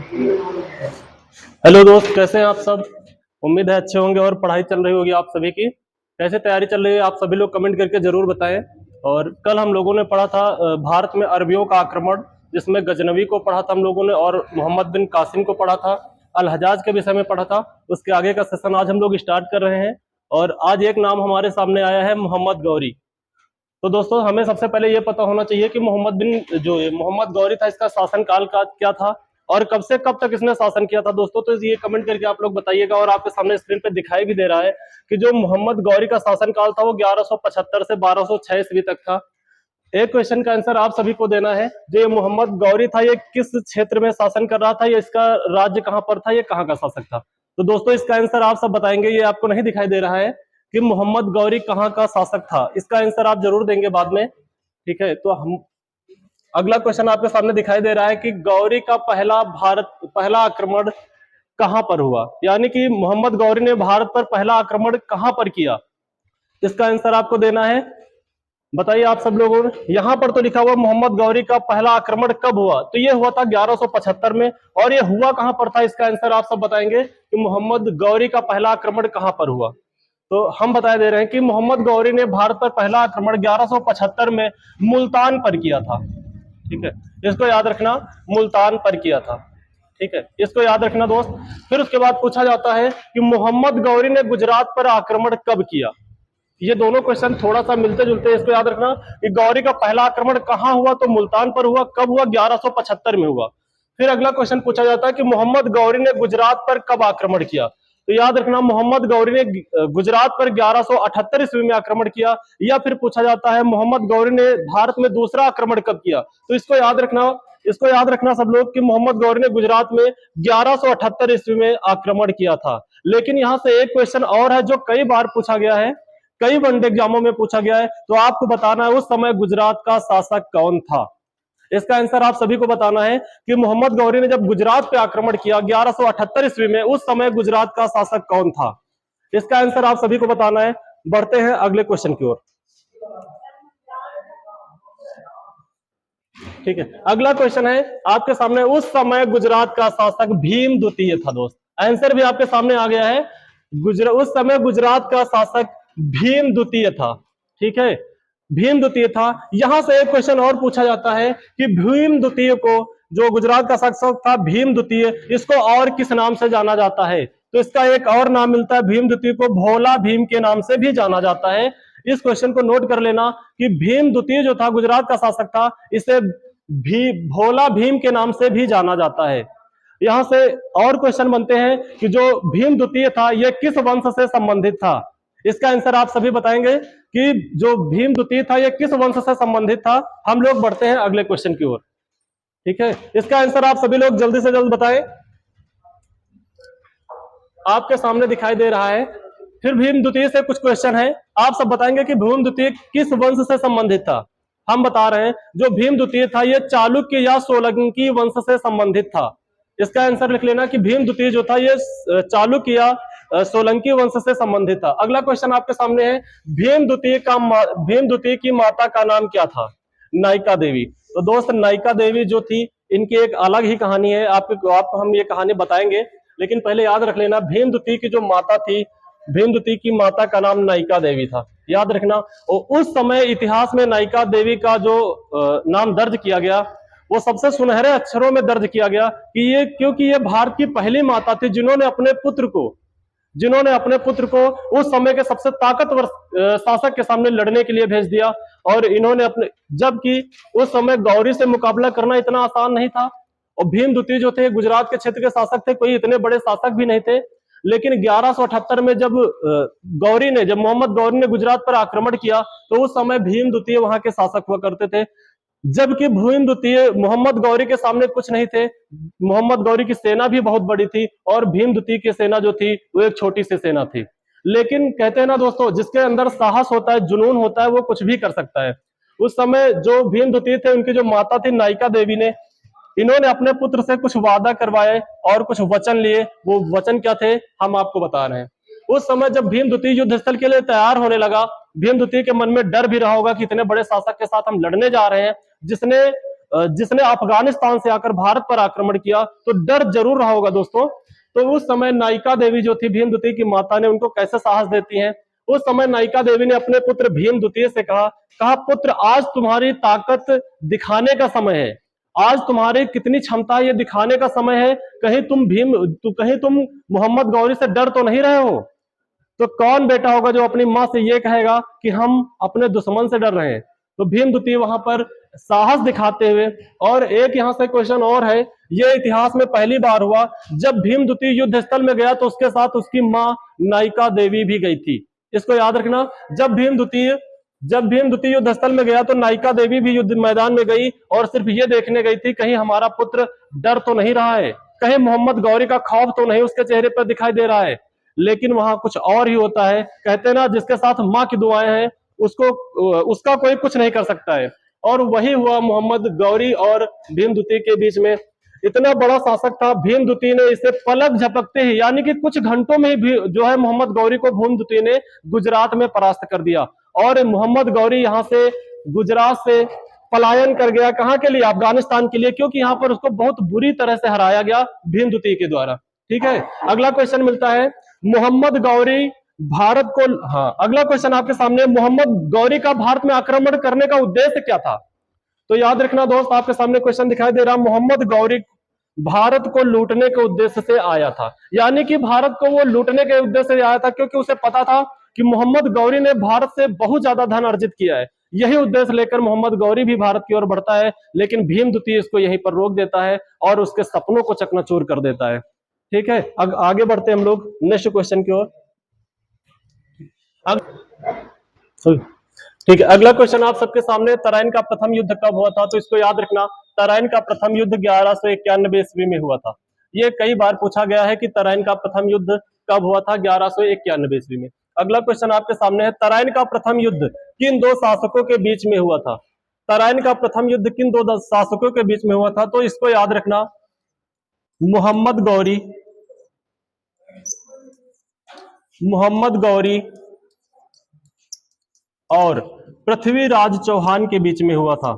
Hello दोस्त, कैसे हैं आप सब। उम्मीद है अच्छे होंगे और पढ़ाई चल रही होगी आप सभी की। कैसे तैयारी चल रही है आप सभी लोग कमेंट करके जरूर बताएं। और कल हम लोगों ने पढ़ा था भारत में अरबियों का आक्रमण, जिसमें गजनवी को पढ़ा था हम लोगों ने और मोहम्मद बिन कासिम को पढ़ा था। अल हजाज के विषय में पढ़ा था। उसके आगे का सेशन आज हम लोग स्टार्ट कर रहे हैं। और आज एक नाम हमारे सामने आया है, मोहम्मद गौरी। तो दोस्तों, हमें सबसे पहले ये पता होना चाहिए कि मोहम्मद गौरी था, इसका शासनकाल का क्या था और कब से कब तक इसने शासन किया था। दोस्तों, तो ये कमेंट करके आप लोग बताइएगा। और आपके सामने स्क्रीन पे दिखाई भी दे रहा है कि जो मोहम्मद गौरी का शासनकाल था वो 1175 से 1206 ईस्वी तक था। एक क्वेश्चन का आंसर आप सभी को देना है, जो ये मोहम्मद गौरी था ये किस क्षेत्र में शासन कर रहा था, ये इसका राज्य कहाँ पर था, ये कहाँ का शासक था। तो दोस्तों, इसका आंसर आप सब बताएंगे। ये आपको नहीं दिखाई दे रहा है कि मोहम्मद गौरी कहाँ का शासक था। इसका आंसर आप जरूर देंगे बाद में। ठीक है, तो हम अगला क्वेश्चन आपके सामने दिखाई दे रहा है कि गौरी का पहला आक्रमण कहां पर हुआ, यानी कि मोहम्मद गौरी ने भारत पर पहला आक्रमण कहां पर किया। इसका आंसर आपको देना है। बताइए आप सब लोगों ने। यहां पर तो लिखा हुआ मोहम्मद गौरी का पहला आक्रमण कब हुआ, तो यह हुआ था 1175 में। और यह हुआ कहां पर था, इसका आंसर आप सब बताएंगे कि मोहम्मद गौरी का पहला आक्रमण कहां पर हुआ। तो हम बता दे रहे हैं कि मोहम्मद गौरी ने भारत पर पहला आक्रमण 1175 में मुल्तान पर किया था। ठीक है, इसको याद रखना, मुल्तान पर किया था। ठीक है, इसको याद रखना दोस्त। फिर उसके बाद पूछा जाता है कि मोहम्मद गौरी ने गुजरात पर आक्रमण कब किया। ये दोनों क्वेश्चन थोड़ा सा मिलते जुलते हैं, इसको याद रखना कि गौरी का पहला आक्रमण कहां हुआ, तो मुल्तान पर हुआ। कब हुआ, 1175 में हुआ। फिर अगला क्वेश्चन पूछा जाता है कि मोहम्मद गौरी ने गुजरात पर कब आक्रमण किया। तो याद रखना, मोहम्मद गौरी ने गुजरात पर 1178 ईस्वी में आक्रमण किया। या फिर पूछा जाता है मोहम्मद गौरी ने भारत में दूसरा आक्रमण कब किया। तो इसको याद रखना सब लोग कि मोहम्मद गौरी ने गुजरात में 1178 ईस्वी में आक्रमण किया था। लेकिन यहां से एक क्वेश्चन और है जो कई बार पूछा गया है, कई वनडे एग्जामों में पूछा गया है। तो आपको बताना है उस समय गुजरात का शासक कौन था। इसका आंसर आप सभी को बताना है कि मोहम्मद गौरी ने जब गुजरात पे आक्रमण किया 1178 ईस्वी में, उस समय गुजरात का शासक कौन था। इसका आंसर आप सभी को बताना है। बढ़ते हैं अगले क्वेश्चन की ओर। ठीक है, अगला क्वेश्चन है आपके सामने, उस समय गुजरात का शासक भीम द्वितीय था। दोस्त, आंसर भी आपके सामने आ गया है। उस समय गुजरात का शासक भीम द्वितीय था। ठीक है, भीम द्वितीय था। यहां से एक क्वेश्चन और पूछा जाता है कि भीम द्वितीय को, जो गुजरात का शासक था भीम द्वितीय, इसको और किस नाम से जाना जाता है। तो इसका एक और नाम मिलता है, भीम द्वितीय को भोला भीम के नाम से भी जाना जाता है। इस क्वेश्चन को नोट कर लेना कि भीम द्वितीय जो था गुजरात का शासक था, इसे भी भोला भीम के नाम से भी जाना जाता है। यहां से और क्वेश्चन बनते हैं कि जो भीम द्वितीय था यह किस वंश से संबंधित था। इसका आंसर आप सभी बताएंगे कि जो भीम द्वितीय था यह किस वंश से संबंधित था। हम लोग बढ़ते हैं अगले क्वेश्चन की ओर। ठीक है, इसका आंसर आप सभी लोग जल्दी से जल्द बताएं। आपके सामने दिखाई दे रहा है। फिर भीम द्वितीय से कुछ क्वेश्चन है, आप सब बताएंगे कि भीम द्वितीय किस वंश से संबंधित था। हम बता रहे हैं जो भीम द्वितीय था यह चालुक्य या सोलंकी वंश से संबंधित था। इसका आंसर लिख लेना कि भीम द्वितीय जो था यह चालुक्य या सोलंकी वंश से संबंधित था। अगला क्वेश्चन आपके सामने है, भीम द्वितीय की माता का नाम क्या था। नायिका देवी। तो दोस्त, नायिका देवी जो थी, इनकी एक अलग ही कहानी है। आपको हम ये कहानी बताएंगे, लेकिन पहले याद रख लेना भीम द्वितीय की जो माता थी, भीम द्वितीय की माता का नाम नायिका देवी था। याद रखना। और उस समय इतिहास में नायिका देवी का जो नाम दर्ज किया गया वो सबसे सुनहरे अक्षरों में दर्ज किया गया कि क्योंकि ये भारत की पहली माता थी जिन्होंने अपने पुत्र को उस समय के सबसे ताकतवर शासक के सामने लड़ने के लिए भेज दिया। और इन्होंने जबकि उस समय गौरी से मुकाबला करना इतना आसान नहीं था। और भीम द्वितीय जो थे गुजरात के क्षेत्र के शासक थे, कोई इतने बड़े शासक भी नहीं थे। लेकिन 1178 में जब मोहम्मद गौरी ने गुजरात पर आक्रमण किया, तो उस समय भीम द्वितीय वहां के शासक हुआ करते थे। जबकि भीम द्वितीय मोहम्मद गौरी के सामने कुछ नहीं थे। मोहम्मद गौरी की सेना भी बहुत बड़ी थी और भीम द्वितीय की सेना जो थी वो एक छोटी सी सेना थी। लेकिन कहते हैं ना दोस्तों, जिसके अंदर साहस होता है, जुनून होता है, वो कुछ भी कर सकता है। उस समय जो भीम द्वितीय थे, उनकी जो माता थी नायिका देवी ने, इन्होंने अपने पुत्र से कुछ वादा करवाए और कुछ वचन लिए। वो वचन क्या थे, हम आपको बता रहे हैं। उस समय जब भीम द्वितीय युद्ध स्थल के लिए तैयार होने लगा, भीम द्वितीय के मन में डर भी रहा होगा कि इतने बड़े शासक के साथ हम लड़ने जा रहे हैं, जिसने जिसने अफगानिस्तान से आकर भारत पर आक्रमण किया, तो डर जरूर रहा होगा दोस्तों। तो उस समय नायिका देवी जो थी भीमदुती की माता ने उनको कैसे साहस देती हैं। उस समय नायिका देवी ने अपने पुत्र भीमदुती से कहा पुत्र आज तुम्हारी ताकत दिखाने का समय है, आज तुम्हारी कितनी क्षमता है ये दिखाने का समय है। कहीं तुम मोहम्मद गौरी से डर तो नहीं रहे हो। तो कौन बेटा होगा जो अपनी माँ से ये कहेगा कि हम अपने दुश्मन से डर रहे हैं। तो भीमदुती वहां पर साहस दिखाते हुए, और एक यहाँ से क्वेश्चन और है, ये इतिहास में पहली बार हुआ जब भीमदुती युद्ध स्थल में गया तो उसके साथ उसकी माँ नायिका देवी भी गई थी। इसको याद रखना, जब भीमदुती युद्ध स्थल में गया तो नायिका देवी भी युद्ध मैदान में गई और सिर्फ ये देखने गई थी कहीं हमारा पुत्र डर तो नहीं रहा है, कहीं मोहम्मद गौरी का खौफ तो नहीं उसके चेहरे पर दिखाई दे रहा है। लेकिन वहां कुछ और ही होता है। कहते हैं ना, जिसके साथ माँ की दुआएं हैं उसका कोई कुछ नहीं कर सकता है। और वही हुआ मोहम्मद गौरी और भीमदुती के बीच में। इतना बड़ा शासक था, भीमदुती ने इसे पलक झपकते ही यानी कि कुछ घंटों में ही जो है मोहम्मद गौरी को भीमदुती ने गुजरात में परास्त कर दिया। और मोहम्मद गौरी यहाँ से गुजरात से पलायन कर गया, कहाँ के लिए? अफगानिस्तान के लिए, क्योंकि यहाँ पर उसको बहुत बुरी तरह से हराया गया भीमदुती के द्वारा। ठीक है, अगला क्वेश्चन मिलता है मोहम्मद गौरी भारत को, हाँ अगला क्वेश्चन आपके सामने, मोहम्मद गौरी का भारत में आक्रमण करने का उद्देश्य क्या था? तो याद रखना दोस्त, आपके सामने क्वेश्चन दिखाई दे रहा, मोहम्मद गौरी भारत को लूटने के उद्देश्य से आया था। यानी कि भारत को वो लूटने के उद्देश्य से आया था, क्योंकि उसे पता था कि मोहम्मद गौरी ने भारत से बहुत ज्यादा धन अर्जित किया है। यही उद्देश्य लेकर मोहम्मद गौरी भी भारत की ओर बढ़ता है, लेकिन भीमदुती इसको यहीं पर रोक देता है और उसके सपनों को चकनाचूर कर देता है। ठीक है, अब आगे बढ़ते हैं हम लोग नेक्स्ट क्वेश्चन की ओर। ठीक है, अगला क्वेश्चन आप सबके सामने, तराइन का प्रथम युद्ध कब हुआ था? तो इसको याद रखना, तराइन का प्रथम युद्ध 1191 ईस्वी में हुआ था। ये कई बार पूछा गया है कि तराइन का प्रथम युद्ध कब हुआ था? 1191 ईस्वी में। अगला क्वेश्चन आपके सामने है, तराइन का प्रथम युद्ध किन दो शासकों के बीच में हुआ था? तराइन का प्रथम युद्ध किन दो शासकों के बीच में हुआ था? तो इसको याद रखना, मोहम्मद गौरी और पृथ्वीराज चौहान के बीच में हुआ था।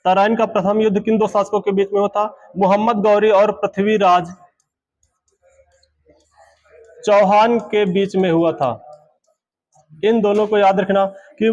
तराइन का प्रथम युद्ध किन दो शासकों के बीच में हुआ था? मोहम्मद गौरी और पृथ्वीराज चौहान के बीच में हुआ था। इन दोनों को याद रखना कि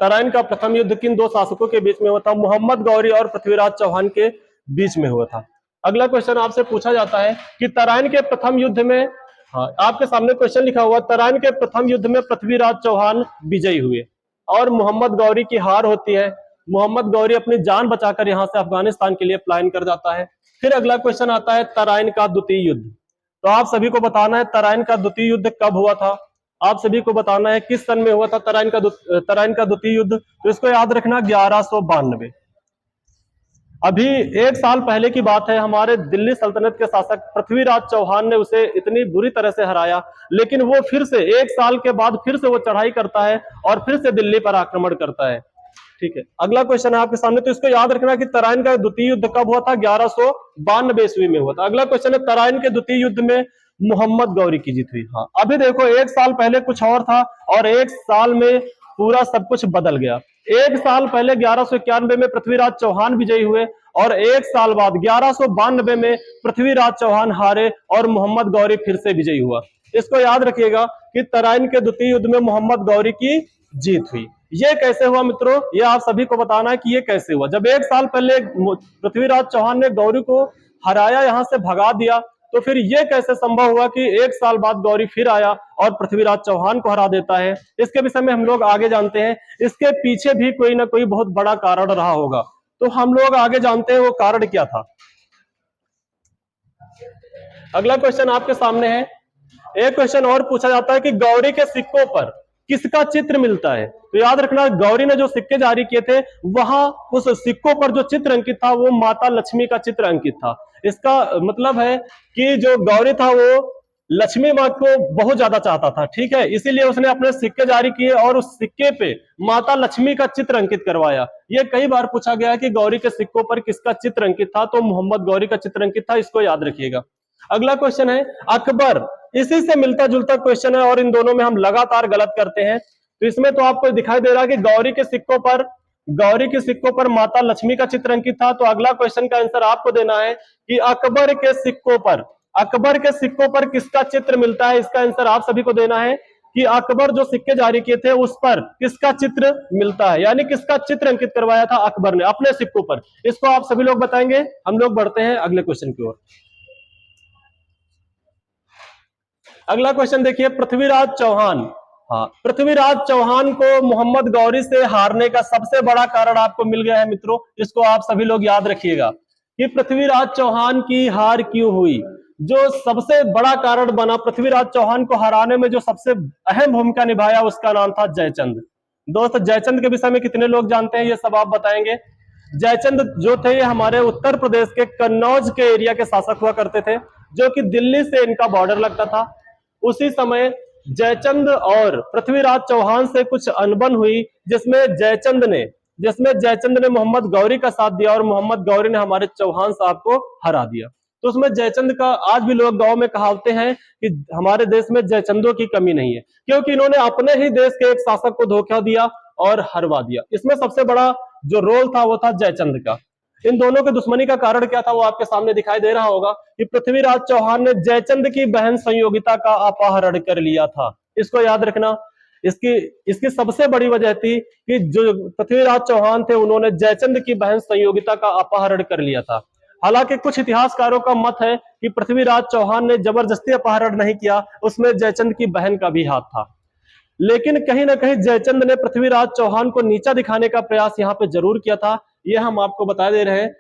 तराइन का प्रथम युद्ध किन दो शासकों के बीच में हुआ था? मोहम्मद गौरी और पृथ्वीराज चौहान के बीच में हुआ था। अगला क्वेश्चन आपसे पूछा जाता है कि तराइन के प्रथम युद्ध में, हाँ आपके सामने क्वेश्चन लिखा हुआ, तराइन के प्रथम युद्ध में पृथ्वीराज चौहान विजयी हुए और मोहम्मद गौरी की हार होती है। मोहम्मद गौरी अपनी जान बचाकर यहां से अफगानिस्तान के लिए पलायन कर जाता है। फिर अगला क्वेश्चन आता है, तराइन का द्वितीय युद्ध। तो आप सभी को बताना है तराइन का द्वितीय युद्ध कब हुआ था। आप सभी को बताना है किस सन में हुआ था तराइन का द्वितीय युद्ध। तो इसको याद रखना, 1192। अभी एक साल पहले की बात है, हमारे दिल्ली सल्तनत के शासक पृथ्वीराज चौहान ने उसे इतनी बुरी तरह से हराया, लेकिन वो फिर से एक साल के बाद फिर से वो चढ़ाई करता है और फिर से दिल्ली पर आक्रमण करता है। ठीक है, अगला क्वेश्चन है आपके सामने। तो इसको याद रखना कि तराइन का द्वितीय युद्ध कब हुआ था? 1192 ईस्वी में हुआ था। अगला क्वेश्चन है, तराइन के द्वितीय युद्ध में मोहम्मद गौरी की जीत हुई। हाँ, अभी देखो एक साल पहले कुछ और था और एक साल में पूरा सब कुछ बदल गया। एक साल पहले 1191 में पृथ्वीराज चौहान विजयी हुए और एक साल बाद 1192 में पृथ्वीराज चौहान हारे और मोहम्मद गौरी फिर से विजयी हुआ। इसको याद रखिएगा कि तराइन के द्वितीय युद्ध में मोहम्मद गौरी की जीत हुई। ये कैसे हुआ मित्रों? ये आप सभी को बताना है कि ये कैसे हुआ। जब एक साल पहले पृथ्वीराज चौहान ने गौरी को हराया, यहां से भगा दिया, तो फिर ये कैसे संभव हुआ कि एक साल बाद गौरी फिर आया और पृथ्वीराज चौहान को हरा देता है? इसके विषय में हम लोग आगे जानते हैं। इसके पीछे भी कोई ना कोई बहुत बड़ा कारण रहा होगा, तो हम लोग आगे जानते हैं वो कारण क्या था। अगला क्वेश्चन आपके सामने है। एक क्वेश्चन और पूछा जाता है कि गौरी के सिक्कों पर किसका चित्र मिलता है? तो याद रखना, गौरी ने जो सिक्के जारी किए थे वहां उस सिक्कों पर जो चित्र अंकित था वो माता लक्ष्मी का चित्र अंकित था। इसका मतलब है कि जो गौरी था वो लक्ष्मी माँ को बहुत ज्यादा चाहता था। ठीक है, इसीलिए उसने अपने सिक्के जारी किए और उस सिक्के पे माता लक्ष्मी का चित्र अंकित करवाया। ये कई बार पूछा गया है कि गौरी के सिक्कों पर किसका चित्र अंकित था, तो मोहम्मद गौरी का चित्र अंकित था। इसको याद रखिएगा। अगला क्वेश्चन है अकबर। इसी से मिलता जुलता क्वेश्चन है और इन दोनों में हम लगातार गलत करते हैं। तो इसमें तो आपको दिखाई दे रहा है कि गौरी के सिक्कों पर गौरी के सिक्कों पर माता लक्ष्मी का चित्र अंकित था। तो अगला क्वेश्चन का आंसर आपको देना है कि अकबर के सिक्कों पर किसका चित्र मिलता है। इसका आंसर आप सभी को देना है कि अकबर जो सिक्के जारी किए थे उस पर किसका चित्र मिलता है, यानी किसका चित्र अंकित करवाया था अकबर ने अपने सिक्कों पर। इसको आप सभी लोग बताएंगे। हम लोग बढ़ते हैं अगले क्वेश्चन की ओर। अगला क्वेश्चन देखिए, पृथ्वीराज चौहान। हाँ, पृथ्वीराज चौहान को मोहम्मद गौरी से हारने का सबसे बड़ा कारण आपको मिल गया है मित्रों। इसको आप सभी लोग याद रखिएगा कि पृथ्वीराज चौहान की हार क्यों हुई। जो सबसे बड़ा कारण बना पृथ्वीराज चौहान को हराने में, जो सबसे अहम भूमिका निभाया, उसका नाम था जयचंद। दोस्त, जयचंद के विषय में कितने लोग जानते हैं, ये सब आप बताएंगे। जयचंद जो थे ये हमारे उत्तर प्रदेश के कन्नौज के एरिया के शासक हुआ करते थे, जो कि दिल्ली से इनका बॉर्डर लगता था। उसी समय जयचंद और पृथ्वीराज चौहान से कुछ अनबन हुई, जिसमें जयचंद ने मोहम्मद गौरी का साथ दिया और मोहम्मद गौरी ने हमारे चौहान साहब को हरा दिया। तो उसमें जयचंद का आज भी लोग गांव में कहावते हैं कि हमारे देश में जयचंदों की कमी नहीं है, क्योंकि इन्होंने अपने ही देश के एक शासक को धोखा दिया और हरवा दिया। इसमें सबसे बड़ा जो रोल था वो था जयचंद का। इन दोनों के दुश्मनी का कारण क्या था वो आपके सामने दिखाई दे रहा होगा कि पृथ्वीराज चौहान ने जयचंद की बहन संयोगिता का अपहरण कर लिया था। इसको याद रखना। इसकी सबसे बड़ी वजह थी कि जो पृथ्वीराज चौहान थे उन्होंने जयचंद की बहन संयोगिता का अपहरण कर लिया था। हालांकि कुछ इतिहासकारों का मत है कि पृथ्वीराज चौहान ने जबरदस्ती अपहरण नहीं किया, उसमें जयचंद की बहन का भी हाथ था। लेकिन कहीं ना कहीं जयचंद ने पृथ्वीराज चौहान को नीचा दिखाने का प्रयास यहाँ पे जरूर किया था। ये हम आपको बता दे रहे हैं।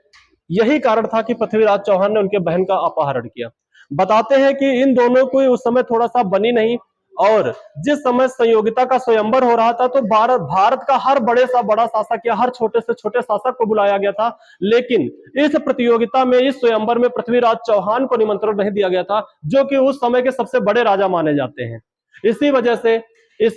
यही कारण था कि पृथ्वीराज चौहान ने उनके बहन का अपहरण किया। बताते हैं कि इन दोनों को उस समय थोड़ा सा बनी नहीं, और जिस समय संयोगिता का स्वयंवर हो रहा था तो भारत का हर बड़े सा बड़ा शासक या हर छोटे से छोटे शासक को बुलाया गया था। लेकिन इस प्रतियोगिता में, इस स्वयंवर में पृथ्वीराज चौहान को निमंत्रण नहीं दिया गया था, जो कि उस समय के सबसे बड़े राजा माने जाते हैं। इसी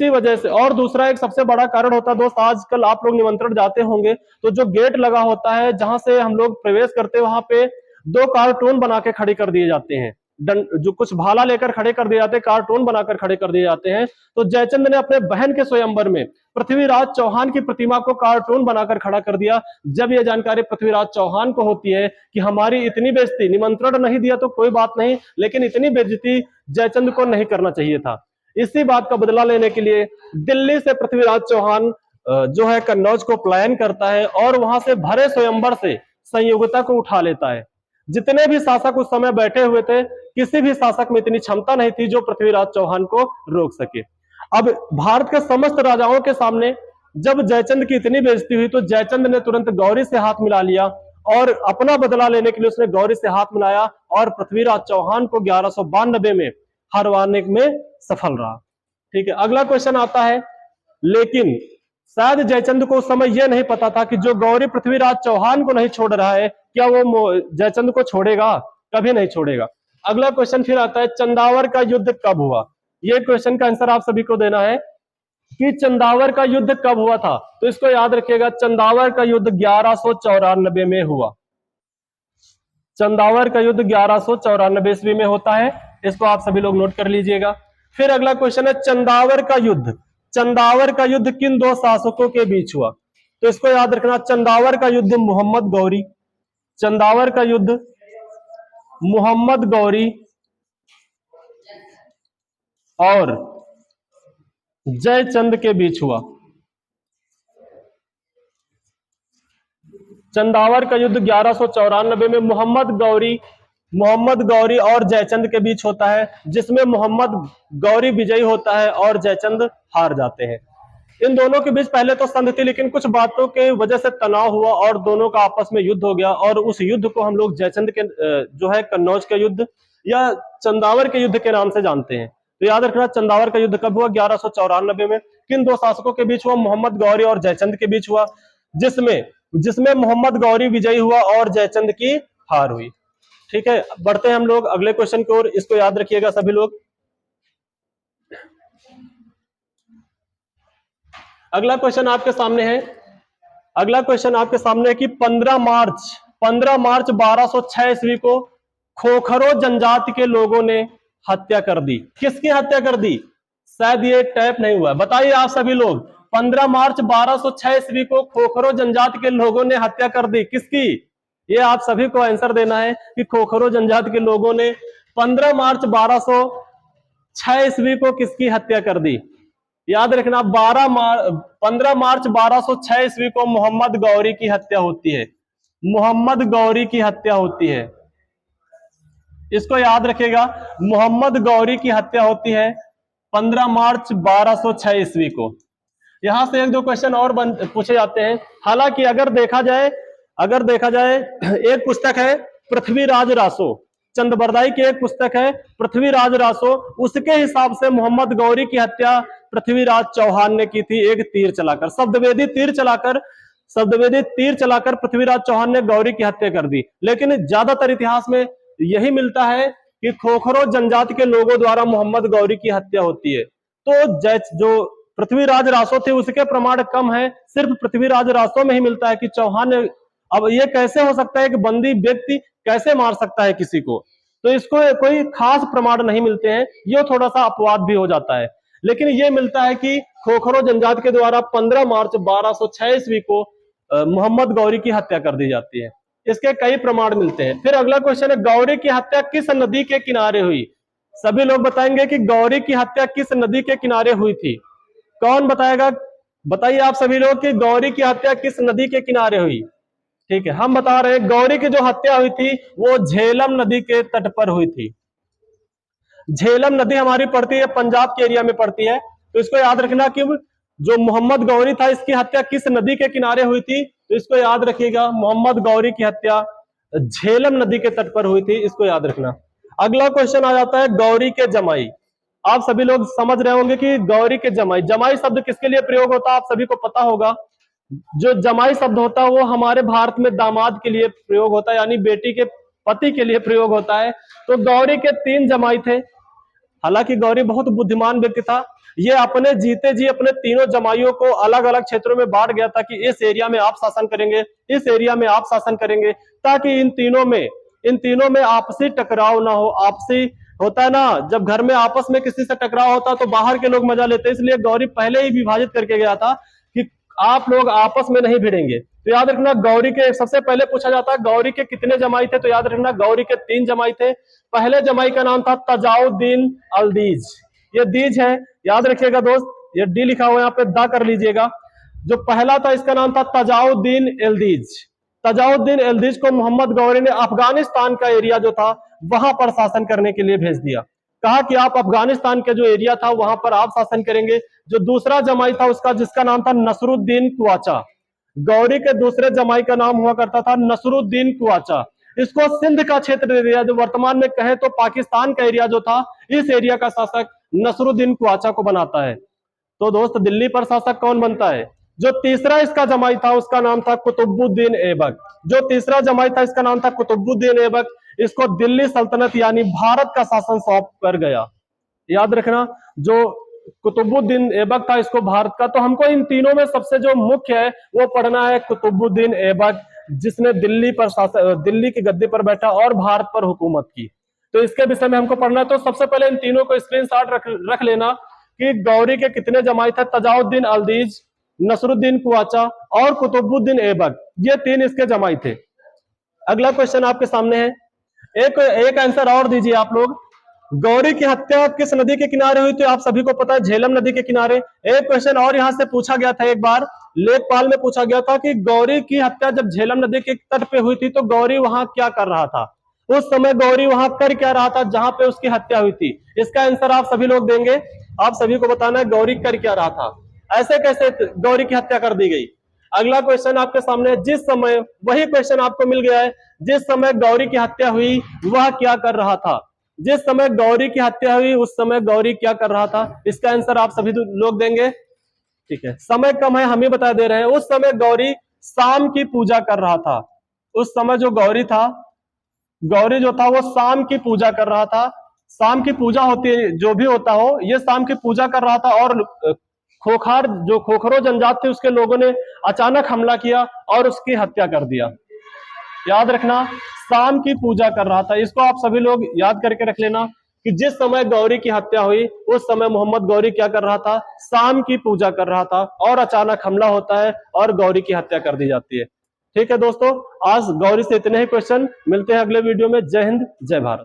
वजह से और दूसरा एक सबसे बड़ा कारण होता है दोस्त, आजकल आप लोग निमंत्रण जाते होंगे तो जो गेट लगा होता है जहां से हम लोग प्रवेश करते हैं, वहां पे 2 कार्टून बना के खड़े कर दिए जाते हैं। जो कुछ भाला लेकर खड़े कर दिए जाते हैं, कार्टून बनाकर खड़े कर दिए जाते हैं। तो जयचंद ने अपने बहन के स्वयंवर में पृथ्वीराज चौहान की प्रतिमा को कार्टून बनाकर खड़ा कर दिया। जब यह जानकारी पृथ्वीराज चौहान को होती है कि हमारी इतनी बेइज्जती, निमंत्रण नहीं दिया तो कोई बात नहीं, लेकिन इतनी बेइज्जती जयचंद को नहीं करना चाहिए था। इसी बात का बदला लेने के लिए दिल्ली से पृथ्वीराज चौहान जो है कन्नौज को पलायन करता है और वहां से भरे स्वयंवर से संयोगिता को उठा लेता है। जितने भी शासक उस समय बैठे हुए थे, किसी भी शासक में इतनी क्षमता नहीं थी जो पृथ्वीराज चौहान को रोक सके। अब भारत के समस्त राजाओं के सामने जब जयचंद की इतनी बेइज्जती हुई तो जयचंद ने तुरंत गौरी से हाथ मिला लिया और अपना बदला लेने के लिए उसने गौरी से हाथ मिलाया और पृथ्वीराज चौहान को 1192 में हरवाने में सफल रहा। ठीक है, अगला क्वेश्चन आता है। लेकिन शायद जयचंद को उस समय यह नहीं पता था कि जो गौरी पृथ्वीराज चौहान को नहीं छोड़ रहा है, क्या वो जयचंद को छोड़ेगा? कभी नहीं छोड़ेगा। अगला क्वेश्चन फिर आता है, चंदावर का युद्ध कब हुआ? ये क्वेश्चन का आंसर आप सभी को देना है कि चंदावर का युद्ध कब हुआ था। तो इसको याद रखिएगा, चंदावर का युद्ध 1194 में हुआ। चंदावर का युद्ध 1194 ईस्वी में होता है। इसको आप सभी लोग नोट कर लीजिएगा। फिर अगला क्वेश्चन है, चंदावर का युद्ध किन 2 शासकों के बीच हुआ? तो इसको याद रखना, चंदावर का युद्ध मोहम्मद गौरी और जयचंद के बीच हुआ। चंदावर का युद्ध 1194 में मोहम्मद गौरी और जयचंद के बीच होता है, जिसमें मोहम्मद गौरी विजयी होता है और जयचंद हार जाते हैं। इन दोनों के बीच पहले तो संधि थी, लेकिन कुछ बातों के वजह से तनाव हुआ और दोनों का आपस में युद्ध हो गया, और उस युद्ध को हम लोग जयचंद के जो है कन्नौज के युद्ध या चंदावर के युद्ध के नाम से जानते हैं। तो याद रखना, चंदावर का युद्ध कब हुआ? 1194 में। किन 2 शासकों के बीच हुआ? मोहम्मद गौरी और जयचंद के बीच हुआ, जिसमें मोहम्मद गौरी विजयी हुआ और जयचंद की हार हुई। ठीक है, बढ़ते हैं हम लोग अगले क्वेश्चन की ओर। इसको याद रखिएगा सभी लोग। अगला क्वेश्चन आपके सामने है कि 15 मार्च 1206 ईस्वी को खोखरो जनजाति के लोगों ने हत्या कर दी। किसकी हत्या कर दी? शायद ये टैप नहीं हुआ। बताइए आप सभी लोग, 15 मार्च 1206 ईस्वी को खोखरो जनजाति के लोगों ने हत्या कर दी। किसकी? ये आप सभी को आंसर देना है कि खोखरो जनजाति के लोगों ने 15 मार्च 1206 ईस्वी को किसकी हत्या कर दी? याद रखना 15 मार्च 1206 ईस्वी को मोहम्मद गौरी की हत्या होती है। मोहम्मद गौरी की हत्या होती है, इसको याद रखिएगा। मोहम्मद गौरी की हत्या होती है 15 मार्च 1206 ईस्वी को। यहां से एक दो क्वेश्चन और पूछे जाते हैं। हालांकि अगर देखा जाए एक पुस्तक है पृथ्वीराज रासो, चंदबरदाई की एक पुस्तक है पृथ्वीराज रासो, उसके हिसाब से मोहम्मद गौरी की हत्या पृथ्वीराज चौहान ने की थी, एक तीर चलाकर, शब्दवेदी तीर चलाकर पृथ्वीराज चौहान ने गौरी की हत्या कर दी। लेकिन ज्यादातर इतिहास में यही मिलता है कि खोखरो जनजाति के लोगों द्वारा मोहम्मद गौरी की हत्या होती है। तो जो पृथ्वीराज रासो थे उसके प्रमाण कम है, सिर्फ पृथ्वीराज रासो में ही मिलता है कि चौहान ने। अब ये कैसे हो सकता है कि बंदी व्यक्ति कैसे मार सकता है किसी को? तो इसको कोई खास प्रमाण नहीं मिलते हैं, ये थोड़ा सा अपवाद भी हो जाता है। लेकिन ये मिलता है कि खोखरो जनजाति के द्वारा 15 मार्च 1206 ईस्वी को मोहम्मद गौरी की हत्या कर दी जाती है। इसके कई प्रमाण मिलते हैं। फिर अगला क्वेश्चन है, गौरी की हत्या किस नदी के किनारे हुई? सभी लोग बताएंगे कि गौरी की हत्या किस नदी के किनारे हुई थी। कौन बताएगा? बताइए आप सभी लोग कि गौरी की हत्या किस नदी के किनारे हुई। ठीक है, हम बता रहे हैं गौरी की जो हत्या हुई थी वो झेलम नदी के तट पर हुई थी। झेलम नदी हमारी पड़ती है पंजाब के एरिया में पड़ती है, तो इसको याद रखना कि जो मोहम्मद गौरी था इसकी हत्या किस नदी के किनारे हुई थी, तो इसको याद रखिएगा, मोहम्मद गौरी की हत्या झेलम नदी के तट पर हुई थी, इसको याद रखना। अगला क्वेश्चन आ जाता है गौरी के जमाई। आप सभी लोग समझ रहे होंगे कि गौरी के जमाई, जमाई शब्द किसके लिए प्रयोग होता है आप सभी को पता होगा। जो जमाई शब्द होता है वो हमारे भारत में दामाद के लिए प्रयोग होता है, यानी बेटी के पति के लिए प्रयोग होता है। तो गौरी के 3 जमाई थे। हालांकि गौरी बहुत बुद्धिमान व्यक्ति था, ये अपने जीते जी अपने तीनों जमाइयों को अलग अलग क्षेत्रों में बांट गया था कि इस एरिया में आप शासन करेंगे, इस एरिया में आप शासन करेंगे, ताकि इन तीनों में आपसी टकराव ना हो। आपसी होता है ना, जब घर में आपस में किसी से टकराव होता तो बाहर के लोग मजा लेते, इसलिए गौरी पहले ही विभाजित करके गया था कि आप लोग आपस में नहीं भिड़ेंगे। तो याद रखना गौरी के, सबसे पहले पूछा जाता है गौरी के कितने जमाई थे, तो याद रखना गौरी के 3 जमाई थे। पहले जमाई का नाम था तजाउद्दीन अल्दीज, ये दीज है, याद रखिएगा दोस्त, ये डी लिखा हुआ है यहाँ पे, दा कर लीजिएगा। जो पहला था इसका नाम था तजाउद्दीन एल्दीज। तजाउद्दीन एल्दीज को मोहम्मद गौरी ने अफगानिस्तान का एरिया जो था वहां पर शासन करने के लिए भेज दिया, कहा कि आप अफगानिस्तान का जो एरिया था वहां पर आप शासन करेंगे। जो दूसरा जमाई था उसका, जिसका नाम था नसरुद्दीन कुआचा, गौरी के दूसरे जमाई का नाम हुआ करता था नसरुद्दीन कुआचा, इसको सिंध का क्षेत्र दे दिया, जो वर्तमान में कहे तो पाकिस्तान का एरिया जो था, इस एरिया का शासक नसरुद्दीन कुआचा को बनाता है। तो दोस्त दिल्ली पर शासक कौन बनता है? जो तीसरा इसका जमाई था उसका नाम था कुतुबुद्दीन ऐबक। जो तीसरा जमाई था इसका नाम था कुतुबुद्दीन ऐबक, इसको दिल्ली सल्तनत यानी भारत का शासन सौंप कर गया। याद रखना, जो कुतुबुद्दीन ऐबक था इसको भारत का। तो हमको इन तीनों में सबसे जो मुख्य है वो पढ़ना है कुतुबुद्दीन ऐबक, जिसने दिल्ली की गद्दी पर बैठा और भारत पर हुकूमत की। तो इसके विषय में हमको पढ़ना है। तो सबसे पहले इन तीनों को स्क्रीनशॉट रख लेना कि गौरी के कितने जमाई थे, तजाउद्दीन अल्दीज, नसरुद्दीन कुआचा और कुतुबुद्दीन ऐबक, ये 3 इसके जमाई थे। अगला क्वेश्चन आपके सामने है, एक आंसर और दीजिए आप लोग। गौरी की हत्या किस नदी के किनारे हुई थी? आप सभी को पता है झेलम नदी के किनारे। एक क्वेश्चन और यहां से पूछा गया था, एक बार लेखपाल में पूछा गया था कि गौरी की हत्या जब झेलम नदी के तट पे हुई थी तो गौरी वहां क्या कर रहा था? उस समय गौरी वहां कर क्या रहा था जहां पे उसकी हत्या हुई थी? इसका आंसर आप सभी लोग देंगे। आप सभी को बताना है गौरी कर क्या रहा था, ऐसे कैसे गौरी की हत्या कर दी गई। अगला क्वेश्चन आपके सामने, जिस समय, वही क्वेश्चन आपको मिल गया है, जिस समय गौरी की हत्या हुई वह क्या कर रहा था? जिस समय गौरी की हत्या हुई उस समय गौरी क्या कर रहा था? इसका आंसर आप सभी लोग देंगे। ठीक है, समय कम है, हम ही बता दे रहे हैं। उस समय गौरी शाम की पूजा कर रहा था। उस समय जो गौरी जो था वो शाम की पूजा कर रहा था। शाम की पूजा होती है, जो भी होता हो, ये शाम की पूजा कर रहा था। और खोखरो जनजाति थी उसके लोगों ने अचानक हमला किया और उसकी हत्या कर दिया। याद रखना, शाम की पूजा कर रहा था। इसको आप सभी लोग याद करके रख लेना कि जिस समय गौरी की हत्या हुई उस समय मोहम्मद गौरी क्या कर रहा था, शाम की पूजा कर रहा था, और अचानक हमला होता है और गौरी की हत्या कर दी जाती है। ठीक है दोस्तों, आज गौरी से इतने ही क्वेश्चन। मिलते हैं अगले वीडियो में। जय हिंद, जय भारत।